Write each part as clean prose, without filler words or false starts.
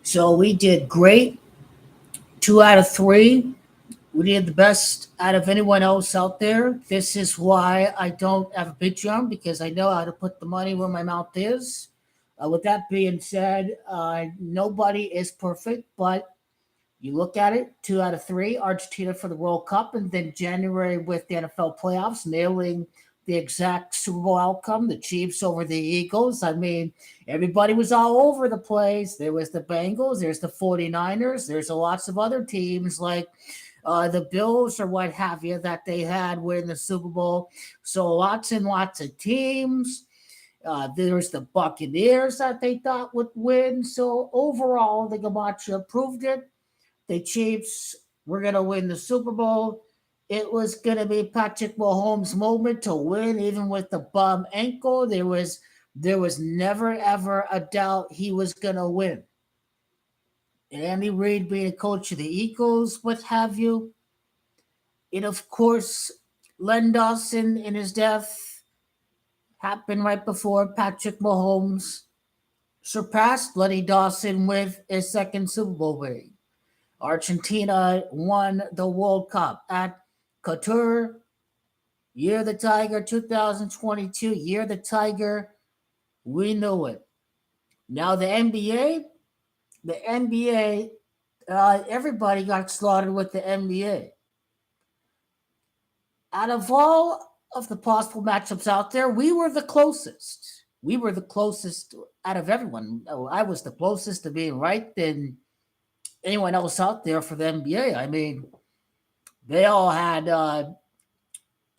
So we did great. 2 out of 3. We did the best out of anyone else out there. This is why I don't have a Patreon because I know how to put the money where my mouth is. With that being said, nobody is perfect, but you look at it 2 out of 3, Argentina for the World Cup, and then January with the NFL playoffs, nailing the exact Super Bowl outcome, the Chiefs over the Eagles. I mean, everybody was all over the place. There was the Bengals, there's the 49ers, there's lots of other teams like the Bills or what have you that they had win the Super Bowl. So lots and lots of teams. There's the Buccaneers that they thought would win. So overall, the Gamacha proved it. The Chiefs were going to win the Super Bowl. It was going to be Patrick Mahomes' moment to win, even with the bum ankle. There was never ever a doubt he was going to win. And Andy Reid being a coach of the Eagles, what have you. And of course, Len Dawson in his death happened right before Patrick Mahomes surpassed Lenny Dawson with his second Super Bowl ring. Argentina won the World Cup at Qatar. Year of the Tiger 2022. Year of the Tiger. We knew it. Now the NBA. The NBA. Everybody got slaughtered with the NBA. Out of all of the possible matchups out there, we were the closest. We were the closest out of everyone. I was the closest to being right than anyone else out there for the NBA. I mean, they all had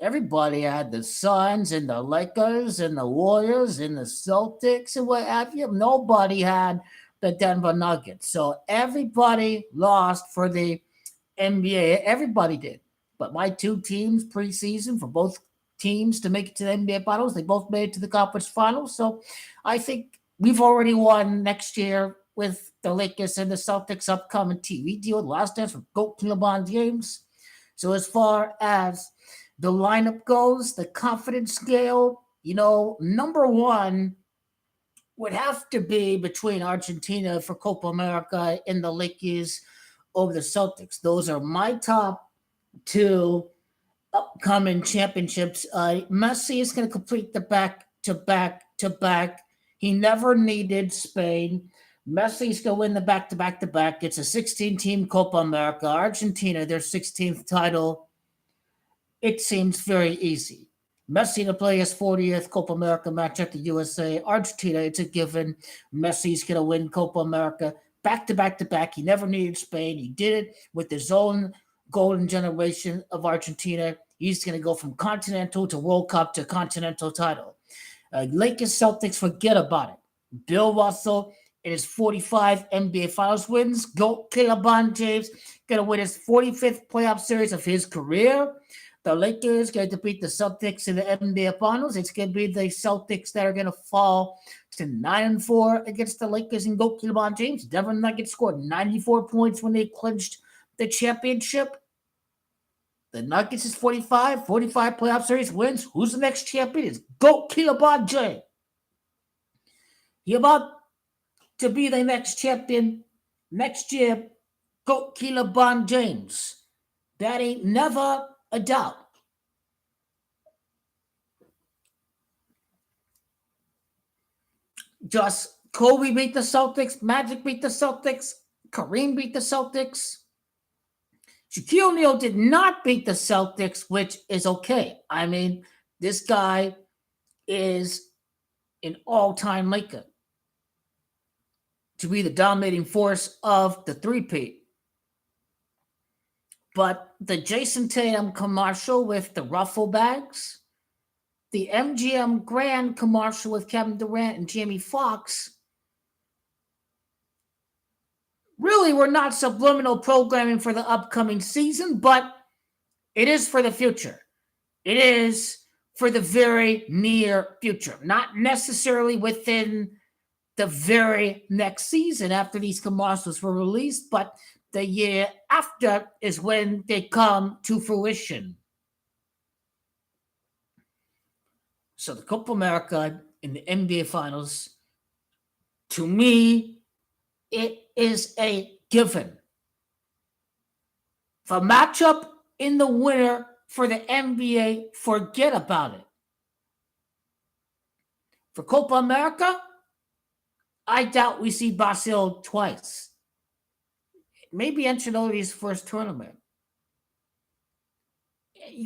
everybody had the Suns and the Lakers and the Warriors and the Celtics and what have you. Nobody had the Denver Nuggets. So everybody lost for the NBA. Everybody did. But my two teams preseason for both teams to make it to the NBA Finals, they both made it to the conference finals. So I think we've already won next year with the Lakers and the Celtics upcoming TV deal. The last dance with GOAT LeBron James. So as far as the lineup goes, the confidence scale, number one would have to be between Argentina for Copa America and the Lakers over the Celtics. Those are my top two upcoming championships. Messi is going to complete the back to back to back. He never needed Spain. Messi's going to win the back to back to back. It's a 16-team Copa America. Argentina, their 16th title. It seems very easy. Messi to play his 40th Copa America match at the USA. Argentina, it's a given. Messi's going to win Copa America back to back to back. He never needed Spain. He did it with his own golden generation of Argentina. He's going to go from continental to World Cup to continental title. Lakers Celtics, forget about it. Bill Russell in his 45 NBA Finals wins. GOAT LeBron James going to win his 45th playoff series of his career. The Lakers going to beat the Celtics in the NBA Finals. It's going to be the Celtics that are going to fall to 9-4 against the Lakers and GOAT LeBron James. Denver Nuggets scored 94 points when they clinched the championship. The Nuggets is 45 playoff series wins. Who's the next champion? It's GOAT LeBron James. He about to be the next champion next year. GOAT LeBron James. That ain't never a doubt. Just Kobe beat the Celtics, Magic beat the Celtics, Kareem beat the Celtics. Shaquille O'Neal did not beat the Celtics, which is okay. I mean, this guy is an all-time Laker to be the dominating force of the three-peat. But the Jason Tatum commercial with the ruffle bags, the MGM Grand commercial with Kevin Durant and Jamie Foxx really were not subliminal programming for the upcoming season, but it is for the future. It is for the very near future, not necessarily within the very next season after these commercials were released, but the year after is when they come to fruition. So the Copa America in the NBA Finals, to me, It is a given. The matchup in the winner for the NBA, forget about it. For Copa America, I doubt we see Brazil twice. Maybe Ancelotti's first tournament.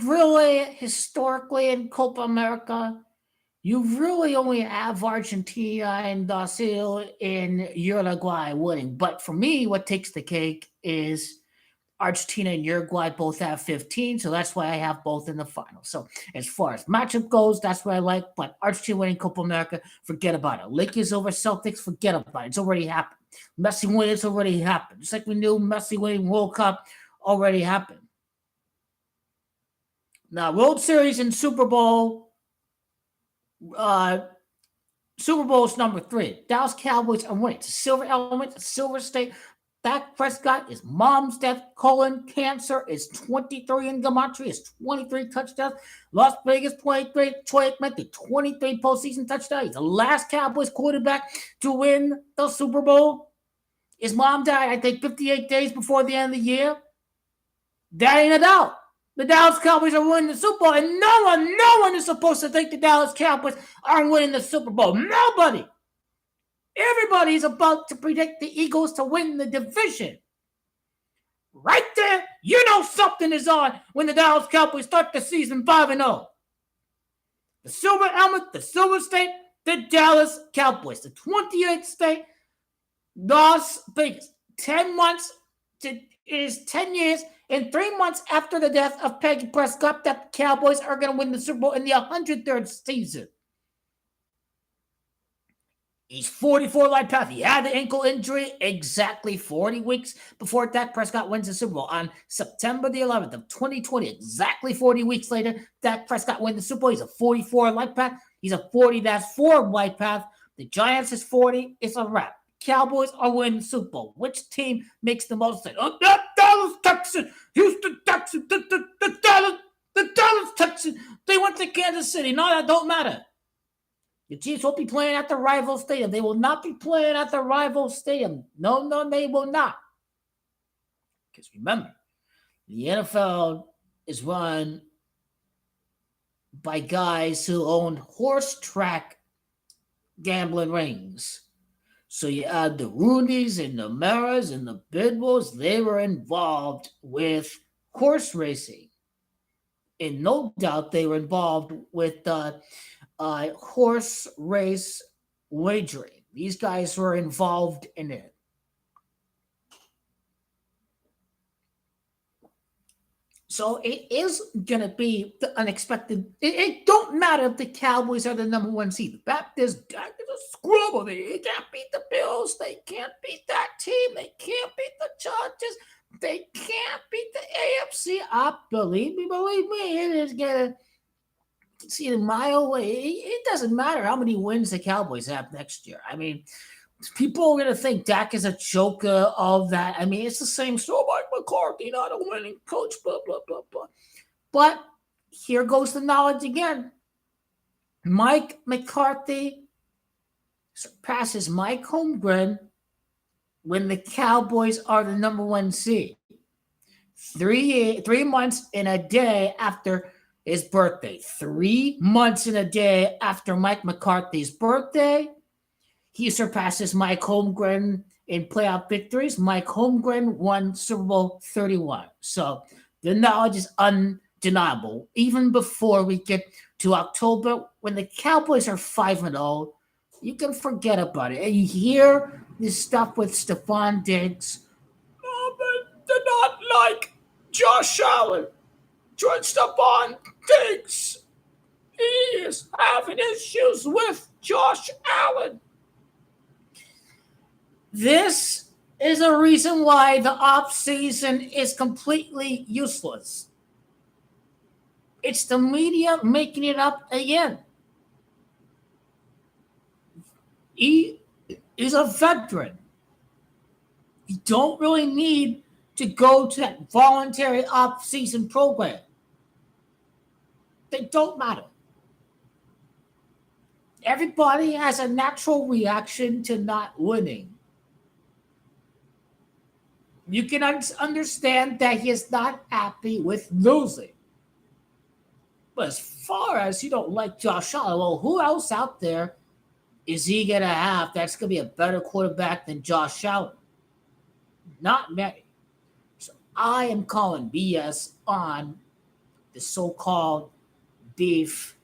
Really, historically in Copa America, you really only have Argentina and Brazil and Uruguay winning. But for me, what takes the cake is Argentina and Uruguay both have 15, so that's why I have both in the final. So as far as matchup goes, that's what I like. But Argentina winning Copa America, forget about it. Lakers over Celtics, forget about it. It's already happened. Messi winning, it's already happened. Just like we knew Messi winning World Cup already happened. Now, World Series and Super Bowl, Super Bowl is number 3. Dallas Cowboys are winning. It's a silver element, a silver state. Dak Prescott, his mom's death, colon cancer, is 23 in gematria, is 23 touchdowns. Las Vegas, 23. Troy Aikman, the 23 postseason touchdowns. He's the last Cowboys quarterback to win the Super Bowl. His mom died, I think, 58 days before the end of the year. That ain't a doubt. The Dallas Cowboys are winning the Super Bowl, and no one is supposed to think the Dallas Cowboys are winning the Super Bowl. Nobody. Everybody is about to predict the Eagles to win the division. Right there, you know something is on when the Dallas Cowboys start the season 5-0. The silver helmet, the silver state, the Dallas Cowboys. The 28th state, Las Vegas. 10 months, it is 10 years and 3 months after the death of Peggy Prescott that the Cowboys are going to win the Super Bowl in the 103rd season. He's 44 light path. He had the ankle injury exactly 40 weeks before Dak Prescott wins the Super Bowl. On September the 11th of 2020, exactly 40 weeks later, Dak Prescott wins the Super Bowl. He's a 44 light path. He's a 40-4 light path. The Giants is 40. It's a wrap. Cowboys are winning the Super Bowl. Which team makes the most sense? Oh, Dallas Texans, Houston Texans, the Dallas Texans. They went to Kansas City. No, that don't matter. The Chiefs won't be playing at the rival stadium. They will not be playing at the rival stadium. No, they will not. Because remember, the NFL is run by guys who own horse track gambling rings. So you add the Rooney's and the Maras and the Bidwells, they were involved with horse racing. And no doubt they were involved with horse race wagering. These guys were involved in it. So it is going to be the unexpected. It don't matter if the Cowboys are the number 1 seed. The Baptist is a squabble. They can't beat the Bills. They can't beat that team. They can't beat the Chargers. They can't beat the AFC. Believe me, it is going to see it a mile away. It doesn't matter how many wins the Cowboys have next year. I mean, people are going to think Dak is a joker of that. I mean, it's the same story. Mike McCarthy, not a winning coach, blah, blah, blah, blah. But here goes the knowledge again. Mike McCarthy surpasses Mike Holmgren when the Cowboys are the number 1 seed. 3 months and a day after his birthday. 3 months and a day after Mike McCarthy's birthday, he surpasses Mike Holmgren in playoff victories. Mike Holmgren won Super Bowl 31. So the knowledge is undeniable. Even before we get to October, when the Cowboys are 5-0, you can forget about it. And you hear this stuff with Stephon Diggs. Oh, but they're not like Josh Allen. Stephon Diggs. He is having issues with Josh Allen. This is a reason why the offseason is completely useless. It's the media making it up again. He is a veteran. You don't really need to go to that voluntary off-season program. They don't matter. Everybody has a natural reaction to not winning. You can understand that he is not happy with losing. But as far as you don't like Josh Allen, well, who else out there is he going to have that's going to be a better quarterback than Josh Allen? Not many. So I am calling BS on the so-called beef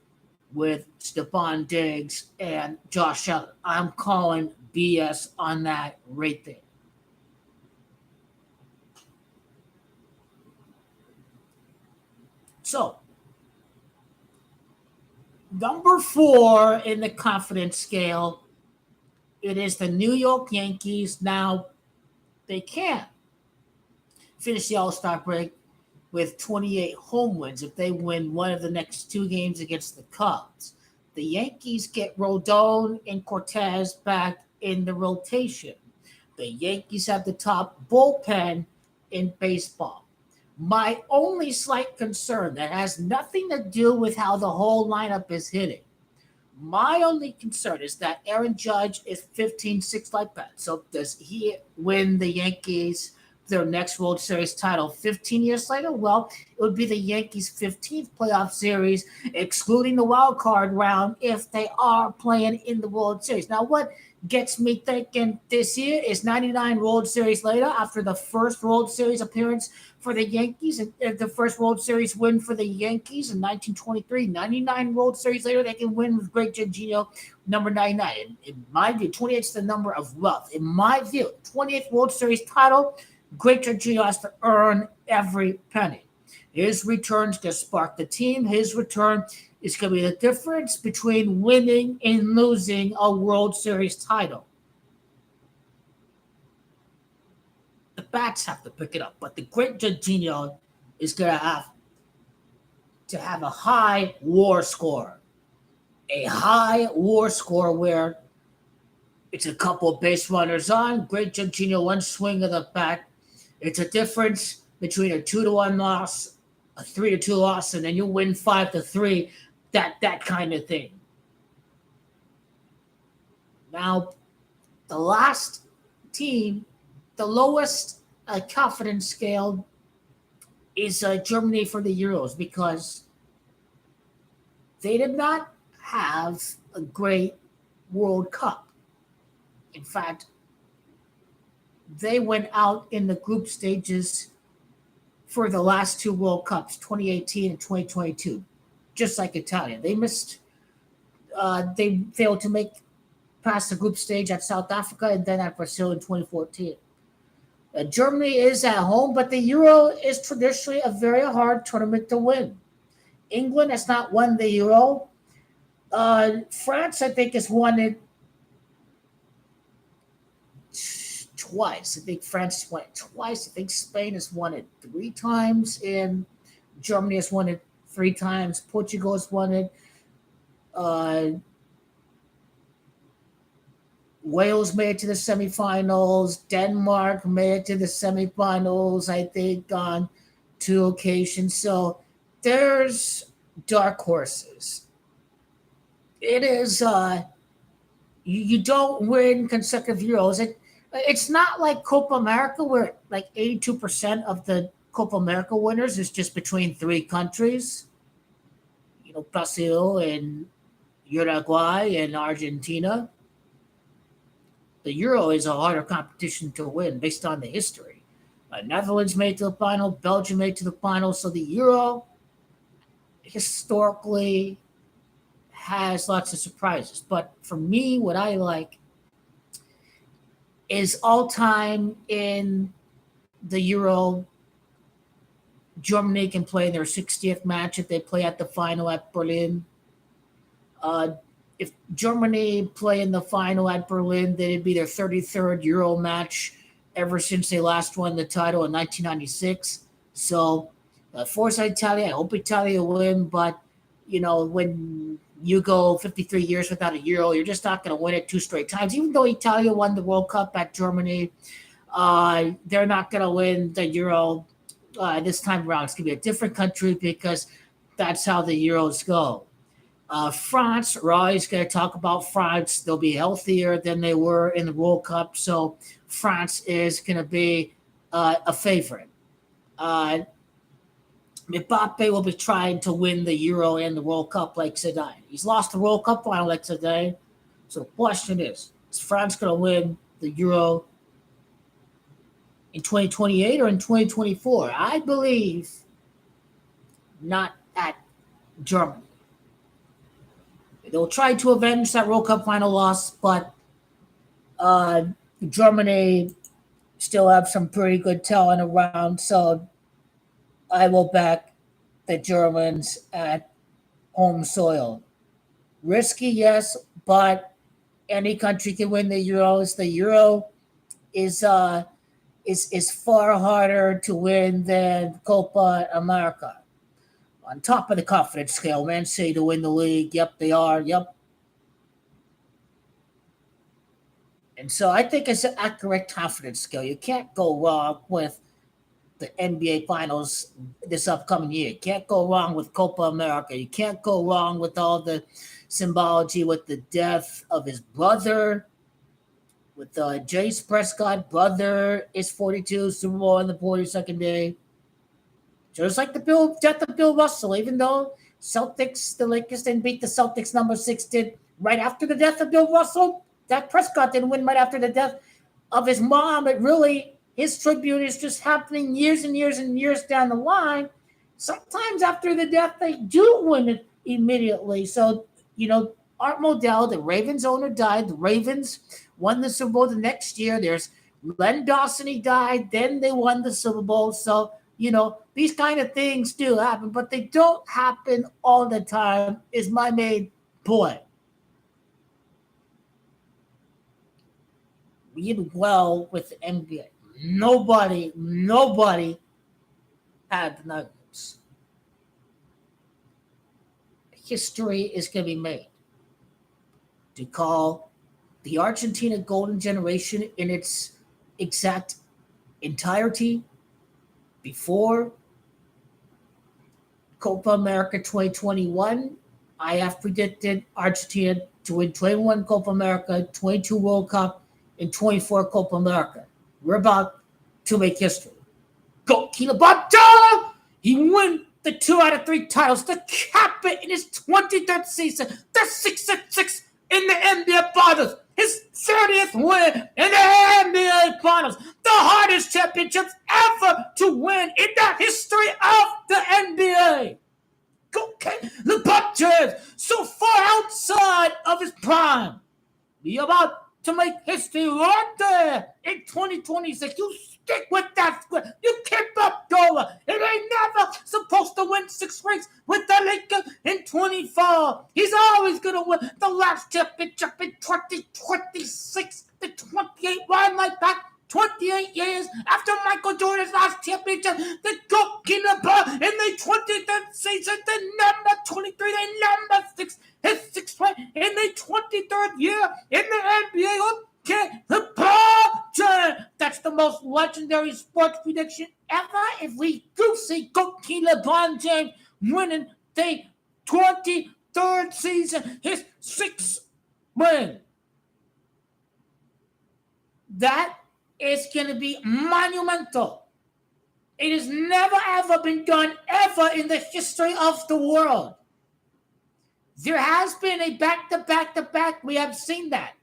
with Stephon Diggs and Josh Allen. I'm calling BS on that right there. So, number 4 in the confidence scale, it is the New York Yankees. Now, they can finish the All-Star break with 28 home wins if they win one of the next 2 games against the Cubs. The Yankees get Rodon and Cortez back in the rotation. The Yankees have the top bullpen in baseball. My only slight concern that has nothing to do with how the whole lineup is hitting. My only concern is that Aaron Judge is 15-6 like that. So does he win the Yankees their next World Series title 15 years later? Well, it would be the Yankees' 15th playoff series, excluding the wild card round, if they are playing in the World Series. Now, what gets me thinking this year is 99 World Series later, after the first World Series appearance for the Yankees and the first World Series win for the Yankees in 1923. 99 World Series later, they can win with great Jorginho, number 99. In my view, 28 is the number of wealth. In my view, 28th World Series title, great Jorginho has to earn every penny. His returns to spark the team. His return is going to be the difference between winning and losing a World Series title. The bats have to pick it up, but the great Jorginho is going to have a high WAR score. A high WAR score where it's a couple of base runners on. Great Jorginho, one swing of the bat. It's a difference between a 2-1 loss, a 3-2 loss, and then you win 5-3. That kind of thing. Now, the last team, the lowest confidence scale is Germany for the Euros, because they did not have a great World Cup. In fact, they went out in the group stages for the last 2 World Cups, 2018 and 2022, just like Italia. They failed to make past the group stage at South Africa and then at Brazil in 2014. Germany is at home, but the Euro is traditionally a very hard tournament to win. England has not won the Euro. France, I think, has won it twice. I think France has won it twice. I think Spain has won it 3 times, and Germany has won it 3 times. Portugal has won it. Wales made it to the semifinals. Denmark made it to the semifinals, I think, on 2 occasions. So there's dark horses. It is, you don't win consecutive Euros. It's not like Copa America, where like 82% of the Copa America winners is just between 3 countries. Brazil and Uruguay and Argentina. The Euro is a harder competition to win based on the history. Netherlands made it to the final, Belgium made it to the final. So the Euro historically has lots of surprises. But for me, what I like is all-time in the Euro. Germany can play their 60th match if they play at the final at Berlin. If Germany play in the final at Berlin, then it'd be their 33rd Euro match ever since they last won the title in 1996. So, forza Italia. I hope Italia win, but when you go 53 years without a Euro, you're just not going to win it 2 straight times. Even though Italia won the World Cup at Germany, they're not going to win the Euro this time around. It's going to be a different country, because that's how the Euros go. France, we're always going to talk about France. They'll be healthier than they were in the World Cup. So France is going to be a favorite. Uh, Mbappe will be trying to win the Euro and the World Cup like Zidane. He's lost the World Cup final like Zidane. So the question is France going to win the Euro in 2028 or in 2024? I believe not at Germany. They'll try to avenge that World Cup final loss, but Germany still have some pretty good talent around, so I will back the Germans at home soil. Risky, yes, but any country can win the Euros. The Euro is far harder to win than Copa America. On top of the confidence scale, Man City to win the league. Yep, they are. Yep. And so I think it's an accurate confidence scale. You can't go wrong with the NBA Finals this upcoming year. You can't go wrong with Copa America. You can't go wrong with all the symbology with the death of his brother. With Jace Prescott, brother is 42, Super Bowl on the 42nd day. Just like the death of Bill Russell, even though the Lakers didn't beat the Celtics, number 6 did right after the death of Bill Russell. Dak Prescott didn't win right after the death of his mom. It really, his tribute is just happening years and years and years down the line. Sometimes after the death, they do win it immediately. So, Art Modell, the Ravens owner, died. The Ravens won the Super Bowl the next year. There's Len Dawson, he died. Then they won the Super Bowl. So, these kind of things do happen, but they don't happen all the time, is my main point. We did well with the NBA. Nobody had the Nuggets. History is going to be made to call the Argentina Golden Generation in its exact entirety before Copa America 2021. I have predicted Argentina to win 21 Copa America, 22 World Cup, and 24 Copa America. We're about to make history. Go Kilabata! He won the 2 out of 3 titles to cap it in his 23rd season. The 6-6 in the NBA Finals. His 30th win in the NBA Finals. The hardest championships ever to win in the history of the NBA. Okay, LeBron so far outside of his prime. He about to make history right there in 2026. You stick with that script. You keep up going. It ain't never supposed to win 6 rings with the Lakers in 24. He's always going to win the last championship in 2026. The 28 run like that. 28 years after Michael Jordan's last championship, the goalkeeper in the 23rd season, the number 23, the number 6, his 6th win in the 23rd year in the NBA. Okay, LeBron, that's the most legendary sports prediction ever. If we do see goalkeeper LeBron James winning the 23rd season, his 6th win, that is going to be monumental. It has never ever been done ever in the history of the world. There has been a back-to-back-to-back. We have seen that.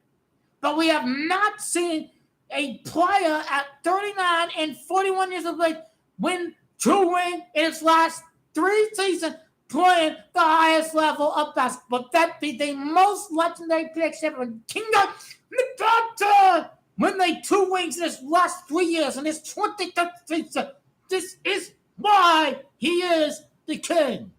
But we have not seen a player at 39 and 41 years of age win 2 rings in his last 3 seasons playing the highest level of basketball. That be the most legendary prediction ever. King of the Doctor! When they 2 rings in his last 3 years in his 23rd season, this is why he is the king.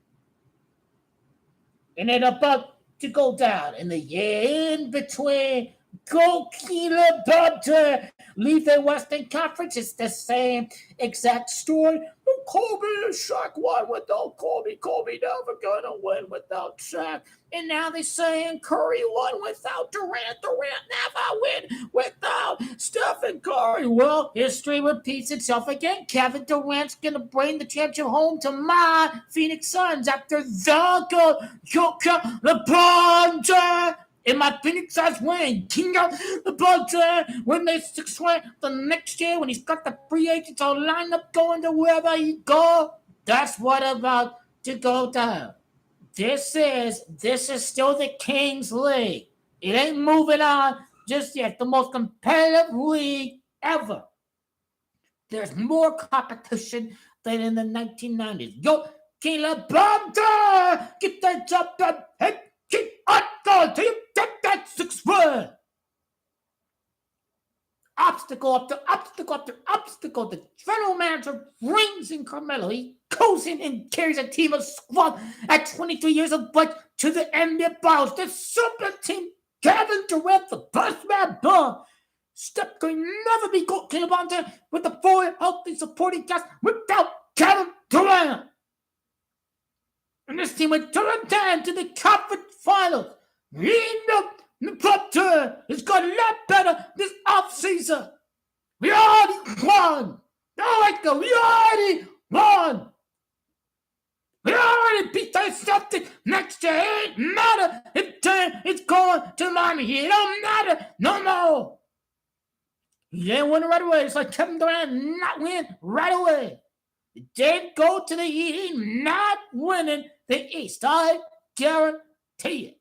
And it's about to go down in the year in between. Goalkeeper Butter leave the Western Conference. It's the same exact story. Kobe and Shaq won without Kobe. Kobe never gonna win without Shaq. And now they're saying Curry won without Durant. Durant never win without Stephen Curry. Well, history repeats itself again. Kevin Durant's gonna bring the championship home to my Phoenix Suns after the Joker LeBron James In my Phoenix Suns win, king out the ball to when they 6-1 the next year when he's got the free agents all lined up going to wherever he go. That's what about to go down. This is still the Kings League. It ain't moving on just yet. The most competitive league ever. There's more competition than in the 1990s. Yo, Caleb Bonda! Get that jump up and keep on going till you get that 6-1. Obstacle after obstacle after obstacle. The general manager brings in Carmelo. He goes in and carries a team of squad at 23 years of age to the NBA Finals. The super team, Kevin Durant, the best man, Bob. Steph Curry never be Caleb Bonda with the four healthy supporting cast without Kevin Durant. And this team went 2-10 to the conference finals. The club tour has got a lot better this offseason. We already won. We already won. We already beat the Celtics next year. It ain't matter if it's going to Miami. It don't matter no more. He ain't winning right away. It's like Kevin Durant not winning right away. He didn't go to the East. He's not winning the East. I guarantee it.